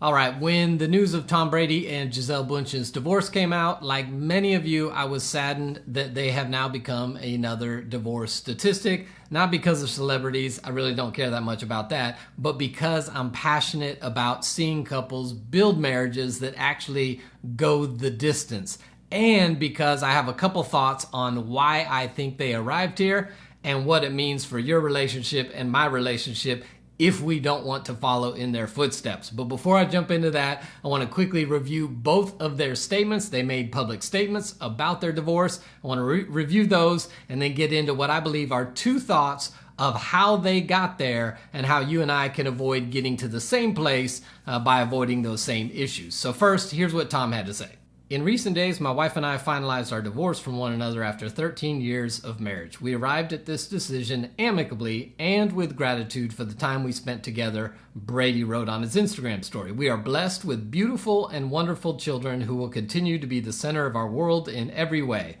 All right, when the news of Tom Brady and Gisele Bundchen's divorce came out, like many of you, I was saddened that they have now become another divorce statistic. Not because of celebrities, I really don't care that much about that, but because I'm passionate about seeing couples build marriages that actually go the distance. And because I have a couple thoughts on why I think they arrived here and what it means for your relationship and my relationship if we don't want to follow in their footsteps. But before I jump into that, I want to quickly review both of their statements. They made public statements about their divorce. I want to review those and then get into what I believe are two thoughts of how they got there and how you and I can avoid getting to the same place by avoiding those same issues. So first, here's what Tom had to say. In recent days, my wife and I finalized our divorce from one another after 13 years of marriage. We arrived at this decision amicably and with gratitude for the time we spent together, Brady wrote on his Instagram story. We are blessed with beautiful and wonderful children who will continue to be the center of our world in every way.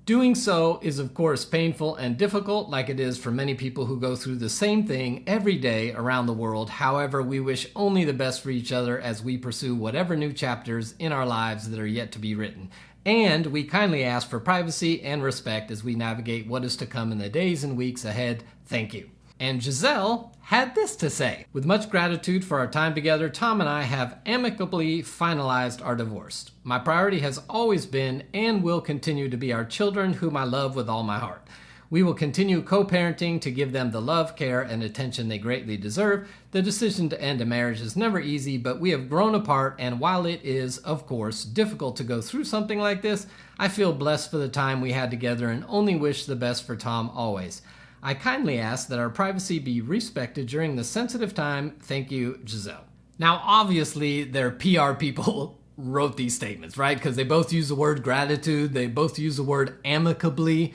Doing so is, of course, painful and difficult, like it is for many people who go through the same thing every day around the world. However, we wish only the best for each other as we pursue whatever new chapters in our lives that are yet to be written. And we kindly ask for privacy and respect as we navigate what is to come in the days and weeks ahead. Thank you. And Gisele had this to say. With much gratitude for our time together, Tom and I have amicably finalized our divorce. My priority has always been and will continue to be our children, whom I love with all my heart. We will continue co-parenting to give them the love, care, and attention they greatly deserve. The decision to end a marriage is never easy, but we have grown apart, and while it is, of course, difficult to go through something like this, I feel blessed for the time we had together and only wish the best for Tom always. I kindly ask that our privacy be respected during the sensitive time. Thank you, Gisele. Now, obviously, their PR people wrote these statements, right? Because they both use the word gratitude. They both use the word amicably,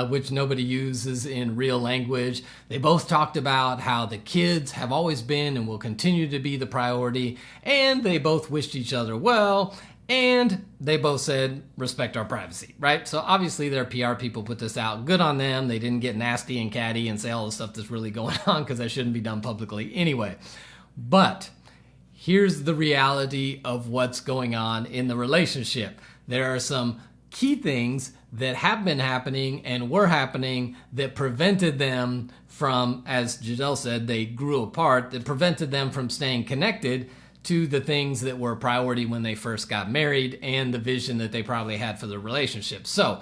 which nobody uses in real language. They both talked about how the kids have always been and will continue to be the priority. And they both wished each other well. And they both said, respect our privacy, right? So obviously their PR people put this out. Good on them. They didn't get nasty and catty and say all the stuff that's really going on because that shouldn't be done publicly anyway. But here's the reality of what's going on in the relationship. There are some key things that have been happening and were happening that prevented them from, as Gisele said, they grew apart, that prevented them from staying connected to the things that were a priority when they first got married and the vision that they probably had for the relationship. So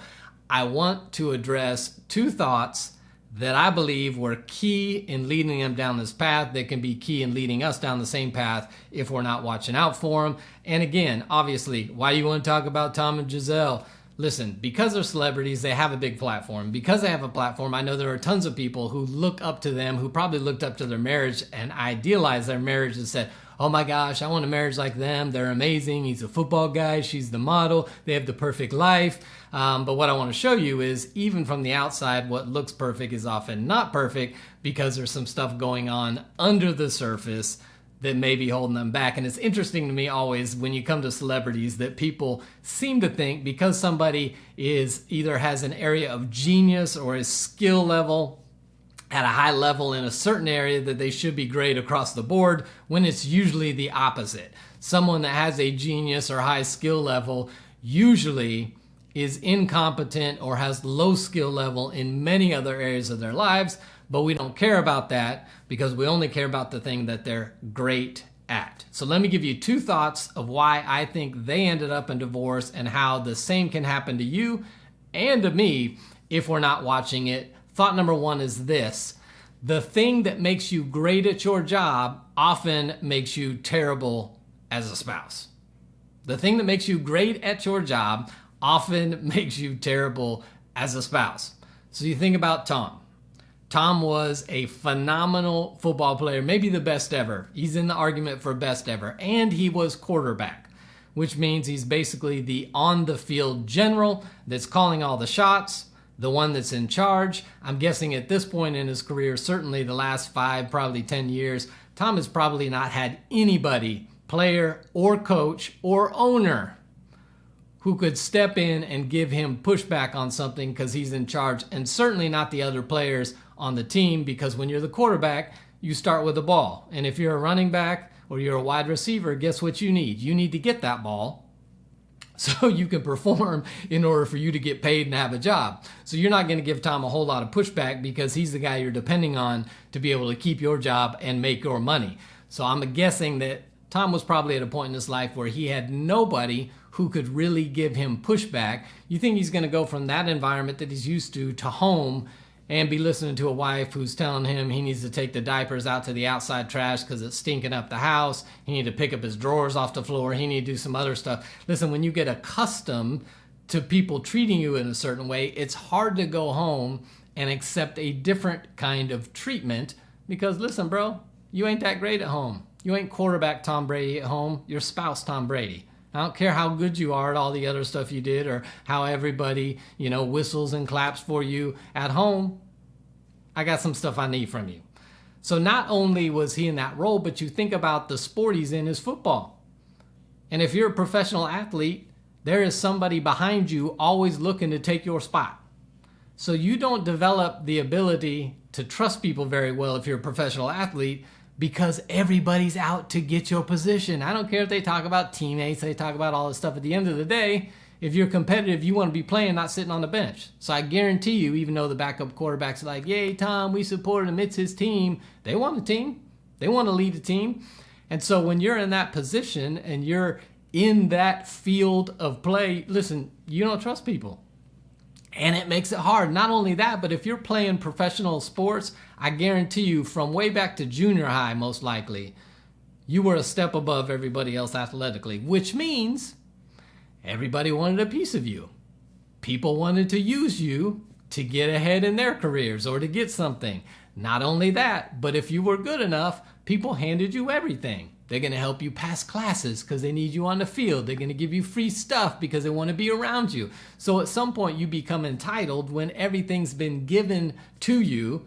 I want to address two thoughts that I believe were key in leading them down this path that can be key in leading us down the same path if we're not watching out for them. And again, obviously, why you want to talk about Tom and Gisele? Listen, because they're celebrities, they have a big platform. Because they have a platform, I know there are tons of people who look up to them, who probably looked up to their marriage and idealized their marriage and said, oh my gosh, I want a marriage like them. They're amazing. He's a football guy. She's the model. They have the perfect life. But what I want to show you is even from the outside, what looks perfect is often not perfect because there's some stuff going on under the surface that may be holding them back. And it's interesting to me always when you come to celebrities that people seem to think because somebody is either has an area of genius or a skill level at a high level in a certain area that they should be great across the board, when it's usually the opposite. Someone that has a genius or high skill level usually is incompetent or has low skill level in many other areas of their lives, but we don't care about that because we only care about the thing that they're great at. So let me give you two thoughts of why I think they ended up in divorce and how the same can happen to you and to me if we're not watching it. Thought number one is this: the thing that makes you great at your job often makes you terrible as a spouse. The thing that makes you great at your job often makes you terrible as a spouse. So you think about Tom. Tom was a phenomenal football player, maybe the best ever. He's in the argument for best ever. And he was quarterback, which means he's basically the on-the-field general that's calling all the shots, the one that's in charge. I'm guessing at this point in his career, certainly the last 5, probably 10 years, Tom has probably not had anybody, player or coach or owner, who could step in and give him pushback on something because he's in charge, and certainly not the other players on the team, because when you're the quarterback, you start with the ball. And if you're a running back, or you're a wide receiver, guess what you need? You need to get that ball so you can perform in order for you to get paid and have a job. So you're not going to give Tom a whole lot of pushback because he's the guy you're depending on to be able to keep your job and make your money. So I'm guessing that Tom was probably at a point in his life where he had nobody who could really give him pushback. You think he's going to go from that environment that he's used to home and be listening to a wife who's telling him he needs to take the diapers out to the outside trash because it's stinking up the house. He need to pick up his drawers off the floor. He need to do some other stuff. Listen, when you get accustomed to people treating you in a certain way, it's hard to go home and accept a different kind of treatment because, listen, bro, you ain't that great at home. You ain't quarterback Tom Brady at home. You're spouse Tom Brady. I don't care how good you are at all the other stuff you did or how everybody, whistles and claps for you at home. I got some stuff I need from you. So not only was he in that role, but you think about the sport he's in is football. And if you're a professional athlete, there is somebody behind you always looking to take your spot. So you don't develop the ability to trust people very well if you're a professional athlete because everybody's out to get your position. I don't care if they talk about teammates, they talk about all this stuff. At the end of the day, if you're competitive, you want to be playing, not sitting on the bench. So I guarantee you, even though the backup quarterback's like, yay, Tom, we support him, it's his team. They want a team. They want to lead a team. And so when you're in that position and you're in that field of play, listen, you don't trust people. And it makes it hard. Not only that, but if you're playing professional sports, I guarantee you from way back to junior high, most likely, you were a step above everybody else athletically, which means everybody wanted a piece of you. People wanted to use you to get ahead in their careers or to get something. Not only that, but if you were good enough, people handed you everything. They're going to help you pass classes because they need you on the field. They're going to give you free stuff because they want to be around you. So at some point you become entitled when everything's been given to you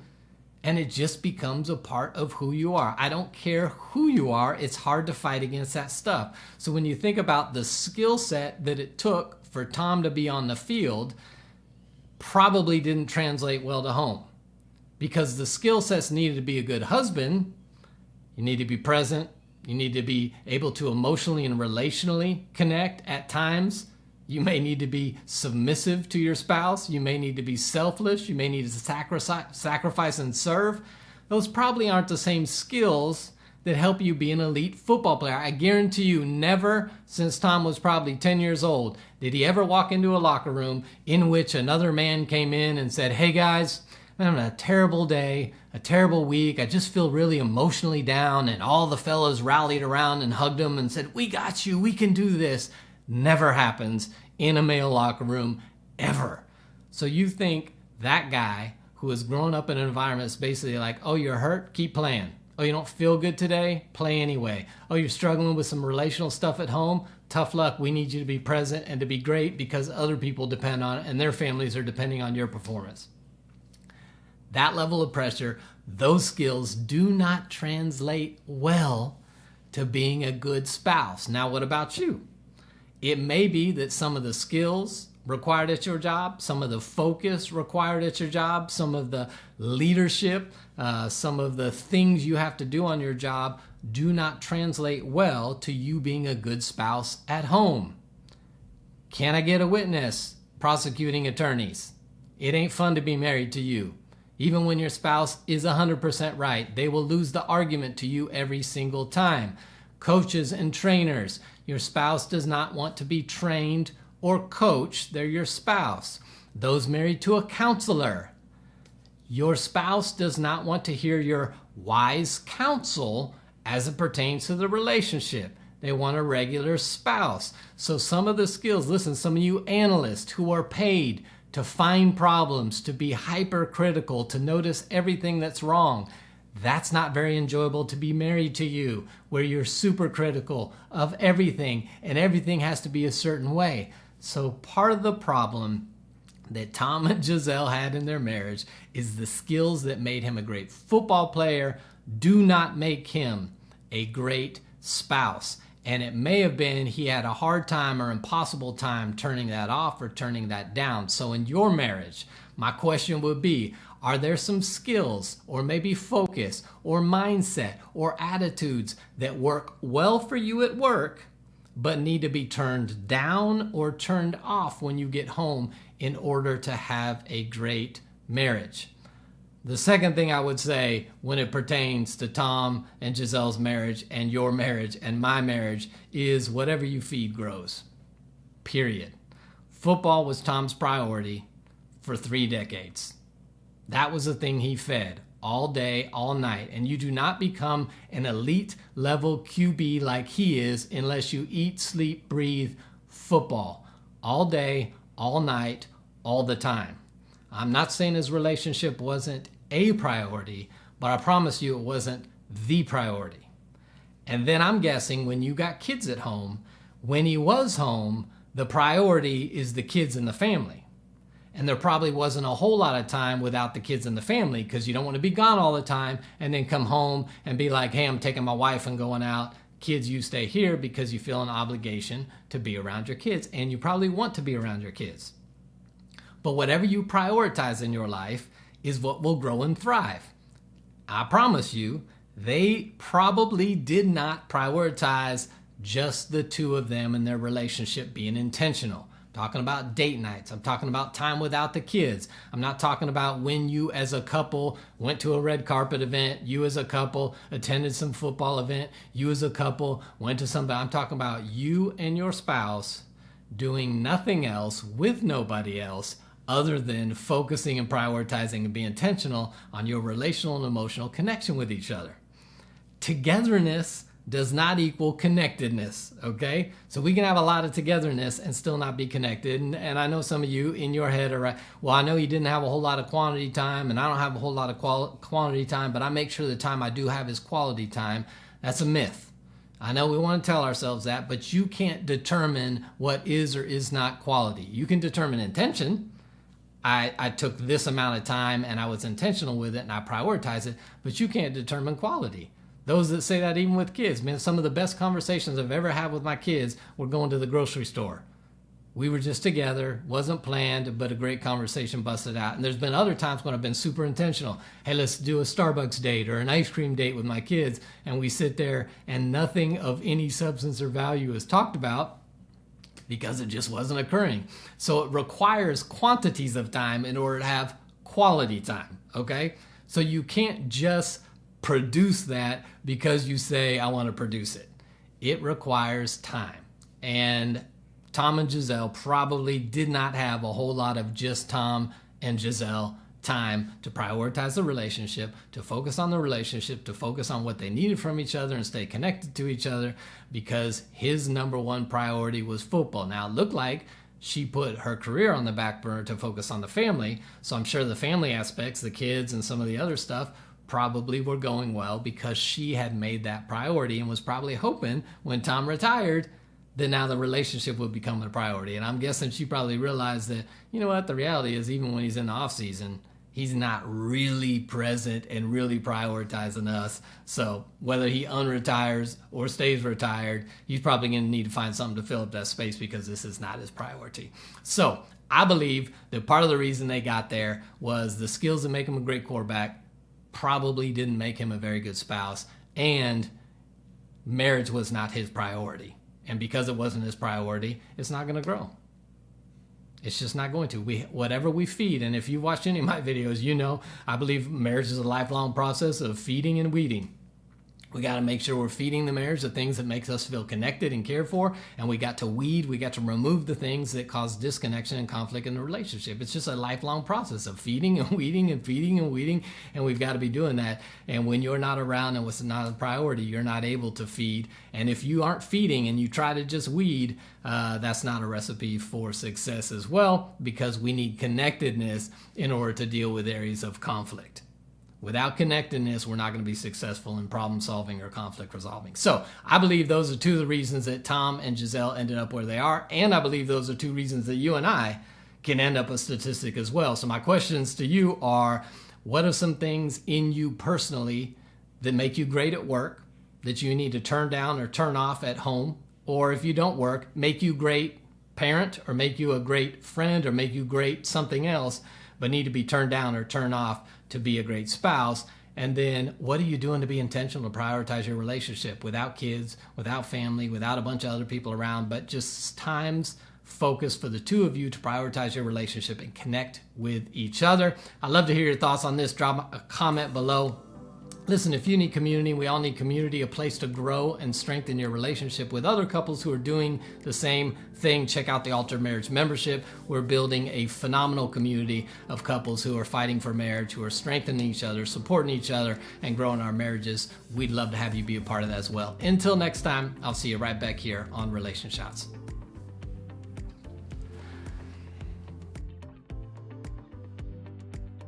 and it just becomes a part of who you are. I don't care who you are. It's hard to fight against that stuff. So when you think about the skill set that it took for Tom to be on the field, probably didn't translate well to home because the skill sets needed to be a good husband. You need to be present. You need to be able to emotionally and relationally connect at times. You may need to be submissive to your spouse. You may need to be selfless. You may need to sacrifice and serve. Those probably aren't the same skills that help you be an elite football player. I guarantee you never, since Tom was probably 10 years old, did he ever walk into a locker room in which another man came in and said, hey guys, I'm having a terrible day, a terrible week. I just feel really emotionally down. And all the fellas rallied around and hugged him and said, we got you. We can do this. Never happens in a male locker room ever. So you think that guy who has grown up in an environment that's basically like, oh, you're hurt? Keep playing. Oh, you don't feel good today? Play anyway. Oh, you're struggling with some relational stuff at home? Tough luck. We need you to be present and to be great because other people depend on it and their families are depending on your performance. That level of pressure, those skills do not translate well to being a good spouse. Now, what about you? It may be that some of the skills required at your job, some of the focus required at your job, some of the leadership, some of the things you have to do on your job do not translate well to you being a good spouse at home. Can I get a witness? Prosecuting attorneys. It ain't fun to be married to you. Even when your spouse is 100% right, they will lose the argument to you every single time. Coaches and trainers, your spouse does not want to be trained or coached. They're your spouse. Those married to a counselor, your spouse does not want to hear your wise counsel as it pertains to the relationship. They want a regular spouse. So some of the skills, listen, some of you analysts who are paid to find problems, to be hypercritical, to notice everything that's wrong. That's not very enjoyable to be married to you, where you're super critical of everything and everything has to be a certain way. So part of the problem that Tom and Gisele had in their marriage is the skills that made him a great football player do not make him a great spouse. And it may have been he had a hard time or impossible time turning that off or turning that down. So in your marriage, my question would be, Are there some skills or maybe focus or mindset or attitudes that work well for you at work but need to be turned down or turned off when you get home in order to have a great marriage? The second thing I would say when it pertains to Tom and Gisele's marriage and your marriage and my marriage is whatever you feed grows. Period. Football was Tom's priority for 3 decades. That was the thing he fed all day, all night. And you do not become an elite level QB like he is unless you eat, sleep, breathe football all day, all night, all the time. I'm not saying his relationship wasn't a priority, but I promise you it wasn't the priority. And then I'm guessing when you got kids at home, when he was home, the priority is the kids and the family. And there probably wasn't a whole lot of time without the kids and the family because you don't want to be gone all the time and then come home and be like, hey, I'm taking my wife and going out. Kids, you stay here because you feel an obligation to be around your kids. And you probably want to be around your kids. But whatever you prioritize in your life is what will grow and thrive. I promise you, they probably did not prioritize just the two of them and their relationship being intentional. I'm talking about date nights. I'm talking about time without the kids. I'm not talking about when you as a couple went to a red carpet event, you as a couple attended some football event, you as a couple went to something. I'm talking about you and your spouse doing nothing else with nobody else other than focusing and prioritizing and being intentional on your relational and emotional connection with each other. Togetherness does not equal connectedness, okay? So we can have a lot of togetherness and still not be connected. And I know some of you in your head are right, well, I know you didn't have a whole lot of quantity time and I don't have a whole lot of quantity time, but I make sure the time I do have is quality time. That's a myth. I know we want to tell ourselves that, but you can't determine what is or is not quality. You can determine intention. I took this amount of time and I was intentional with it and I prioritized it, but you can't determine quality. Those that say that even with kids, man, some of the best conversations I've ever had with my kids were going to the grocery store. We were just together, wasn't planned, but a great conversation busted out. And there's been other times when I've been super intentional. Hey, let's do a Starbucks date or an ice cream date with my kids. And we sit there and nothing of any substance or value is talked about because it just wasn't occurring. So it requires quantities of time in order to have quality time, okay? So you can't just produce that because you say, I want to produce it. It requires time. And Tom and Gisele probably did not have a whole lot of just Tom and Gisele time to prioritize the relationship, to focus on the relationship, to focus on what they needed from each other and stay connected to each other because his number one priority was football. Now, it looked like she put her career on the back burner to focus on the family. So I'm sure the family aspects, the kids and some of the other stuff, probably were going well because she had made that priority and was probably hoping when Tom retired that now the relationship would become a priority. And I'm guessing she probably realized that, you know what, the reality is even when he's in the off season, he's not really present and really prioritizing us. So whether he unretires or stays retired, he's probably going to need to find something to fill up that space because this is not his priority. So I believe that part of the reason they got there was the skills that make him a great quarterback probably didn't make him a very good spouse, and marriage was not his priority. And because it wasn't his priority, it's not going to grow. It's just not going to. Whatever we feed, and if you watched any of my videos, you know I believe marriage is a lifelong process of feeding and weeding. We got to make sure we're feeding the marriage the things that makes us feel connected and cared for, and we got to remove the things that cause disconnection and conflict in the relationship. It's just a lifelong process of feeding and weeding and feeding and weeding, and we've got to be doing that. And when you're not around and it's not a priority, you're not able to feed. And if you aren't feeding and you try to just weed, that's not a recipe for success as well, because we need connectedness in order to deal with areas of conflict. Without connectedness, we're not going to be successful in problem solving or conflict resolving. So I believe those are two of the reasons that Tom and Gisele ended up where they are. And I believe those are two reasons that you and I can end up a statistic as well. So my questions to you are, what are some things in you personally that make you great at work that you need to turn down or turn off at home? Or if you don't work, make you great parent or make you a great friend or make you great something else, but need to be turned down or turned off to be a great spouse? And then what are you doing to be intentional to prioritize your relationship without kids, without family, without a bunch of other people around, but just times focus for the two of you to prioritize your relationship and connect with each other. I'd love to hear your thoughts on this. Drop a comment below. Listen, if you need community, we all need community, a place to grow and strengthen your relationship with other couples who are doing the same thing. Check out the Altar Marriage membership. We're building a phenomenal community of couples who are fighting for marriage, who are strengthening each other, supporting each other, and growing our marriages. We'd love to have you be a part of that as well. Until next time, I'll see you right back here on Relation Shots.